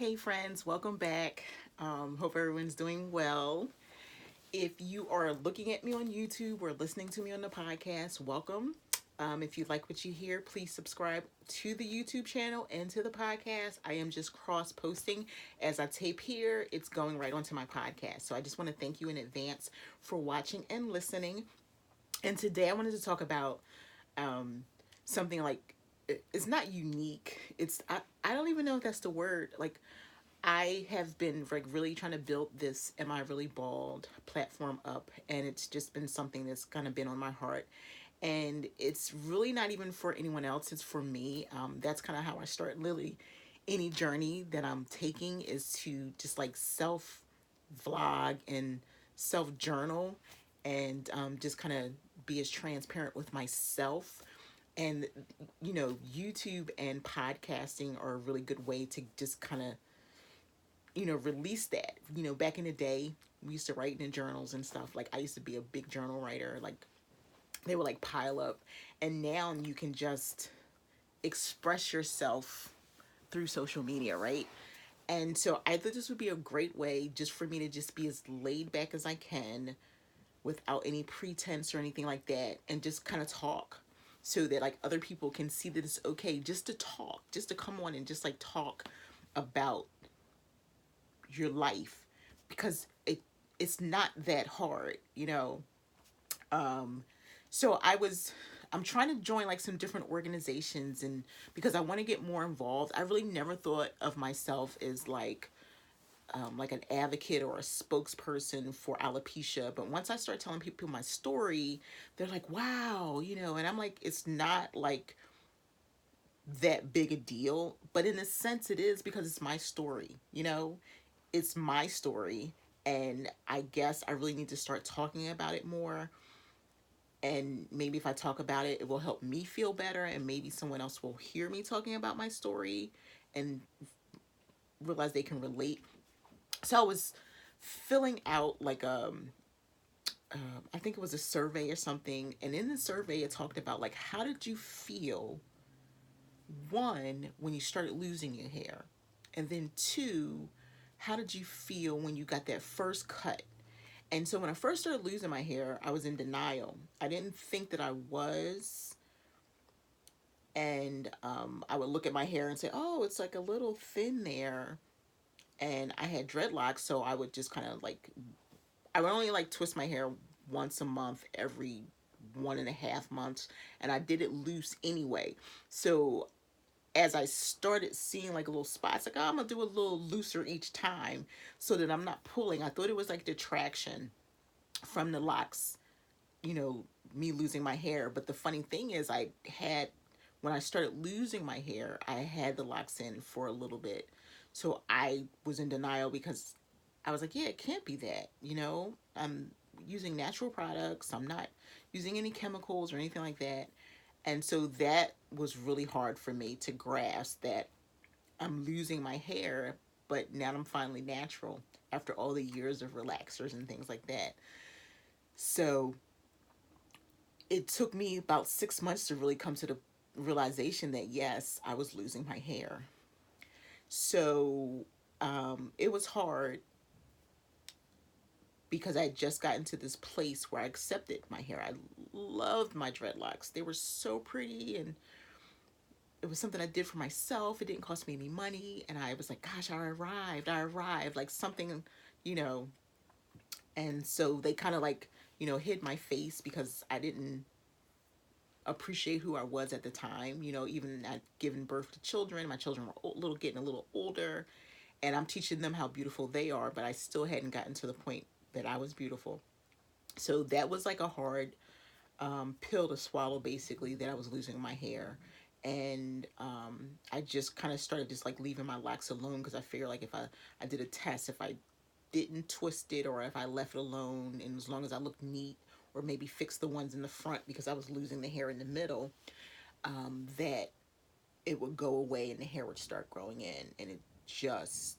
Hey friends, welcome back. Hope everyone's doing well. If you are looking at me on YouTube or listening to me on the podcast, welcome. If you like what you hear, please subscribe to the YouTube channel and to the podcast. I am just cross posting as I tape here, it's going right onto my podcast. So I just want to thank you in advance for watching and listening. And today I wanted to talk about um, something like it's not unique. I don't even know if that's the word. Like I have been like really trying to build this Am I Really Bald platform up, and it's just been something that's kind of been on my heart. And it's really not even for anyone else, it's for me. That's kind of how I start Lily. Any journey that I'm taking is to just like self vlog and self journal and just kind of be as transparent with myself. And, YouTube and podcasting are a really good way to just kind of release that. Back in the day, we used to write in journals and stuff. Like I used to be a big journal writer. Like they would like pile up, and now you can just express yourself through social media, right? And so I thought this would be a great way just for me to just be as laid back as I can without any pretense or anything like that, and just kind of talk so that like other people can see that it's okay just to talk, just to come on and just like talk about your life, because it's not that hard, Um, so I'm trying to join like some different organizations, and because I want to get more involved. I really never thought of myself as like an advocate or a spokesperson for alopecia. But once I start telling people my story, they're like, wow, and I'm like, it's not like that big a deal. But in a sense, it is, because it's my story. It's my story. And I guess I really need to start talking about it more. And maybe if I talk about it, it will help me feel better. And maybe someone else will hear me talking about my story and realize they can relate. So I was filling out like I think it was a survey or something, and in the survey it talked about like, how did you feel, one, when you started losing your hair, and then two, how did you feel when you got that first cut? And so when I first started losing my hair, I was in denial. I didn't think that I was. And I would look at my hair and say, oh, it's like a little thin there. And I had dreadlocks, so I would just kind of like, I would only like twist my hair once a month, every 1.5 months. And I did it loose anyway. So as I started seeing like little spots, like, oh, I'm gonna do a little looser each time so that I'm not pulling. I thought it was like detraction from the locks, me losing my hair. But the funny thing is, when I started losing my hair, I had the locks in for a little bit. So I was in denial because I was like, yeah, it can't be that, I'm using natural products. I'm not using any chemicals or anything like that. And so that was really hard for me to grasp, that I'm losing my hair, but now I'm finally natural after all the years of relaxers and things like that. So it took me about 6 months to really come to the realization that yes, I was losing my hair. So it was hard because I had just gotten to this place where I accepted my hair. I loved my dreadlocks. They were so pretty, and it was something I did for myself. It didn't cost me any money. And I was like, gosh, I arrived, like something, you know. And so they kind of like, hid my face because I didn't appreciate who I was at the time. Even at giving birth to children, my children were getting a little older, and I'm teaching them how beautiful they are, but I still hadn't gotten to the point that I was beautiful. So that was like a hard pill to swallow, basically, that I was losing my hair. And I just kind of started just like leaving my locks alone, because I figured like if I did a test, if I didn't twist it or if I left it alone, and as long as I looked neat, or maybe fix the ones in the front because I was losing the hair in the middle, that it would go away and the hair would start growing in. And it just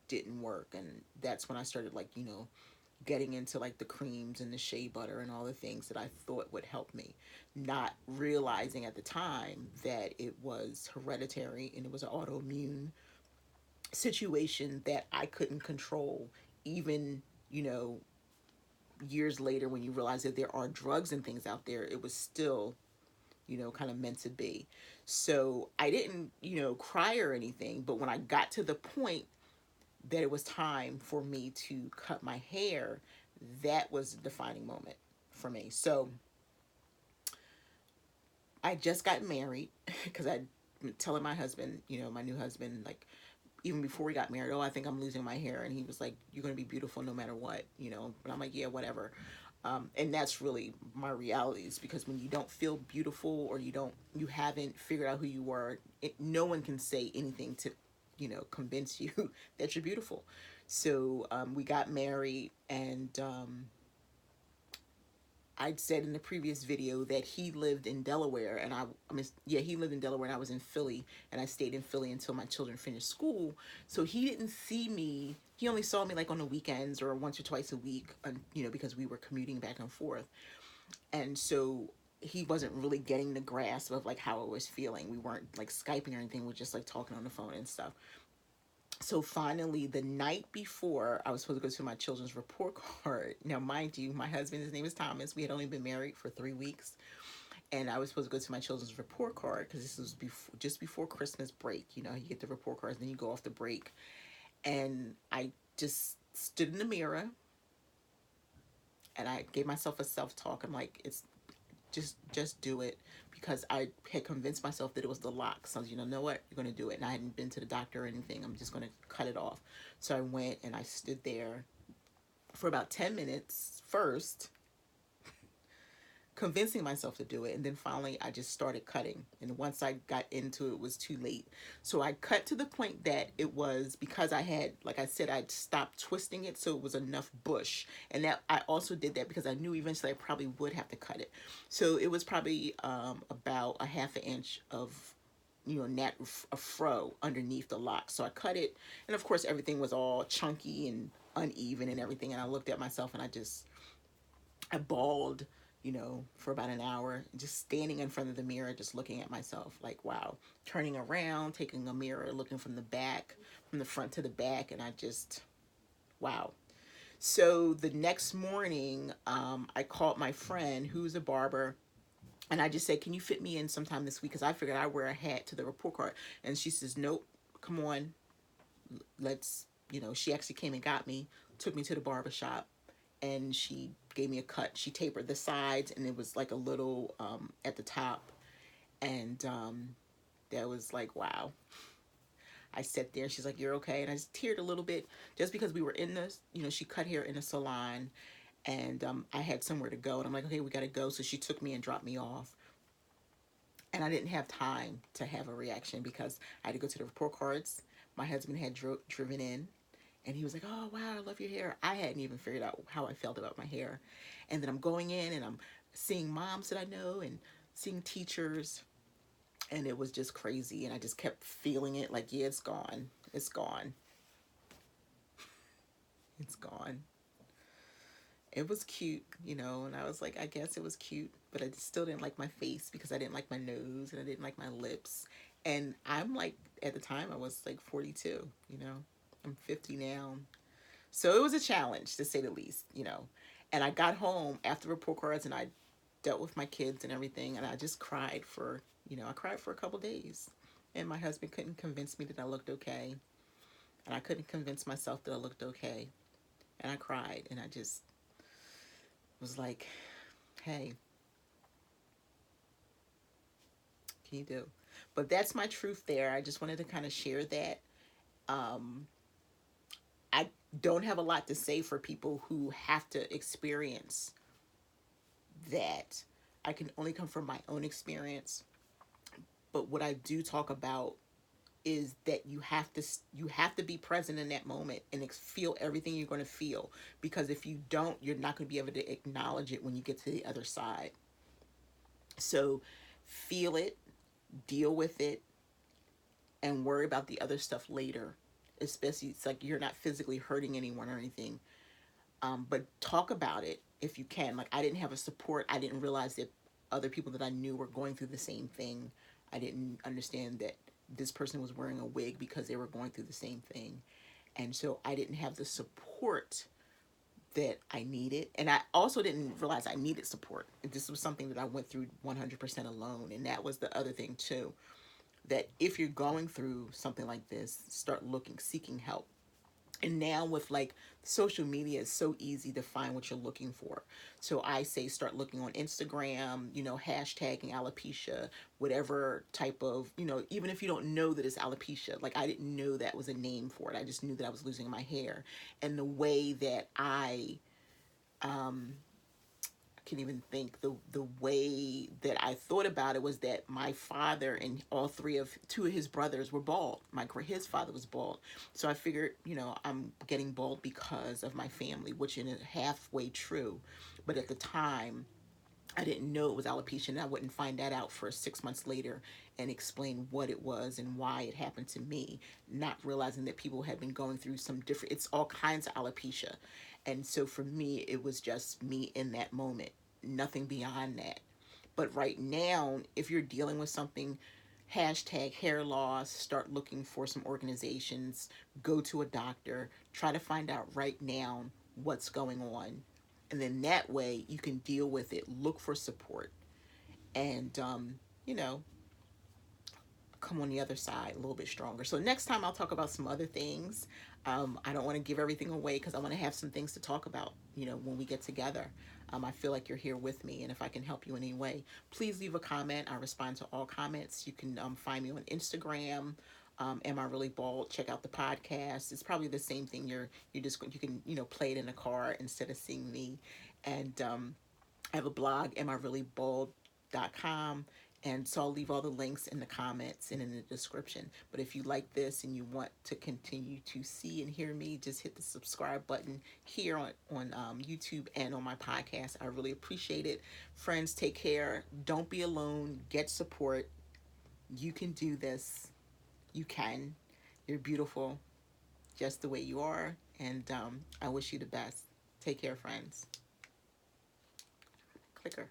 didn't work. And that's when I started like, getting into like the creams and the shea butter and all the things that I thought would help me, not realizing at the time that it was hereditary and it was an autoimmune situation that I couldn't control, even, you know, years later when you realize that there are drugs and things out there, it was still, you know, kind of meant to be. So I didn't, you know, cry or anything, but when I got to the point that it was time for me to cut my hair, that was a defining moment for me. So I just got married because I telling my husband, you know, my new husband, like, even before we got married, oh, I think I'm losing my hair. And he was like, you're going to be beautiful no matter what, you know. But I'm like, yeah, whatever. And that's really my realities, because when you don't feel beautiful, or you haven't figured out who you were, no one can say anything to, you know, convince you that you're beautiful. So we got married, and I'd said in the previous video that he lived in Delaware, and I mean, yeah, he lived in Delaware, and I was in Philly, and I stayed in Philly until my children finished school. So he didn't see me. He only saw me like on the weekends or once or twice a week, you know, because we were commuting back and forth. And so he wasn't really getting the grasp of like how I was feeling. We weren't like Skyping or anything. We were just like talking on the phone and stuff. So finally, the night before I was supposed to go to my children's report card. Now, mind you, my husband, his name is Thomas. We had only been married for 3 weeks, and I was supposed to go to my children's report card because this was just before Christmas break. You know, you get the report cards, then you go off the break. And I just stood in the mirror, and I gave myself a self talk. I'm like, it's just do it, because I had convinced myself that it was the lock. So I was, you know what, you're gonna do it. And I hadn't been to the doctor or anything. I'm just gonna cut it off. So I went and I stood there for about 10 minutes first, convincing myself to do it, and then finally I just started cutting. And once I got into it, it was too late. So I cut to the point that it was, because I had, like I said, I'd stopped twisting it, so it was enough bush. And that I also did that because I knew eventually I probably would have to cut it. So it was probably about a half an inch of, you know, a fro underneath the lock. So I cut it, and of course everything was all chunky and uneven and everything. And I looked at myself, and I bawled, you know, for about an hour, just standing in front of the mirror, just looking at myself like, wow, turning around, taking a mirror, looking from the back, from the front to the back. And I just, wow. So the next morning, I called my friend who's a barber, and I just said, can you fit me in sometime this week? Because I figured I'd wear a hat to the report card. And she says, nope, come on, let's, you know, she actually came and got me, took me to the barber shop, and she gave me a cut. She tapered the sides, and it was like a little at the top. And that was like, wow. I sat there, and she's like, you're okay. And I just teared a little bit, just because we were in this, you know, she cut hair in a salon, and I had somewhere to go. And I'm like, okay, we got to go. So she took me and dropped me off. And I didn't have time to have a reaction, because I had to go to the report cards. My husband had driven in, and he was like, oh, wow, I love your hair. I hadn't even figured out how I felt about my hair. And then I'm going in, and I'm seeing moms that I know and seeing teachers. And it was just crazy. And I just kept feeling it like, yeah, it's gone. It's gone. It's gone. It was cute, you know, and I was like, I guess it was cute, but I still didn't like my face, because I didn't like my nose, and I didn't like my lips. And I'm like, at the time, I was like 42, you know, I'm 50 now. So it was a challenge, to say the least, you know. And I got home after report cards, and I dealt with my kids and everything, and I just cried for, you know, I cried for a couple days. And my husband couldn't convince me that I looked okay, and I couldn't convince myself that I looked okay. And I cried, and I just was like, hey, can you do? But that's my truth there. I just wanted to kind of share that. Um, I don't have a lot to say for people who have to experience that. I can only come from my own experience. But what I do talk about is that you have to be present in that moment and feel everything you're going to feel, because if you don't, you're not going to be able to acknowledge it when you get to the other side. So feel it, deal with it, and worry about the other stuff later. Especially, it's like you're not physically hurting anyone or anything. But talk about it if you can. Like, I didn't have a support. I didn't realize that other people that I knew were going through the same thing. I didn't understand that this person was wearing a wig because they were going through the same thing. And so I didn't have the support that I needed. And I also didn't realize I needed support. This was something that I went through 100% alone. And that was the other thing, too, that if you're going through something like this, start looking, seeking help. And now with like social media, it's so easy to find what you're looking for. So I say start looking on Instagram, hashtagging alopecia, whatever type of, even if you don't know that it's alopecia. Like I didn't know that was a name for it. I just knew that I was losing my hair. And the way that can even think, the way that I thought about it was that my father and two of his brothers were bald. His father was bald, so I figured, I'm getting bald because of my family, which is halfway true, but at the time I didn't know it was alopecia, and I wouldn't find that out for 6 months later and explain what it was and why it happened to me, not realizing that people had been going through some different, it's all kinds of alopecia. And so for me, it was just me in that moment, nothing beyond that. But right now, if you're dealing with something, hashtag hair loss, start looking for some organizations, go to a doctor, try to find out right now what's going on. And then that way you can deal with it, look for support, and, you know, come on the other side a little bit stronger. So next time I'll talk about some other things. I don't want to give everything away because I want to have some things to talk about, when we get together. I feel like you're here with me, and if I can help you in any way, please leave a comment. I respond to all comments. You can find me on Instagram. Am I really bald? Check out the podcast. It's probably the same thing. You can play it in a car instead of seeing me. And I have a blog, amireallybald.com. And so I'll leave all the links in the comments and in the description. But if you like this and you want to continue to see and hear me, just hit the subscribe button here on YouTube and on my podcast. I really appreciate it. Friends, take care. Don't be alone. Get support. You can do this. You can. You're beautiful just the way you are. And I wish you the best. Take care, friends. Clicker.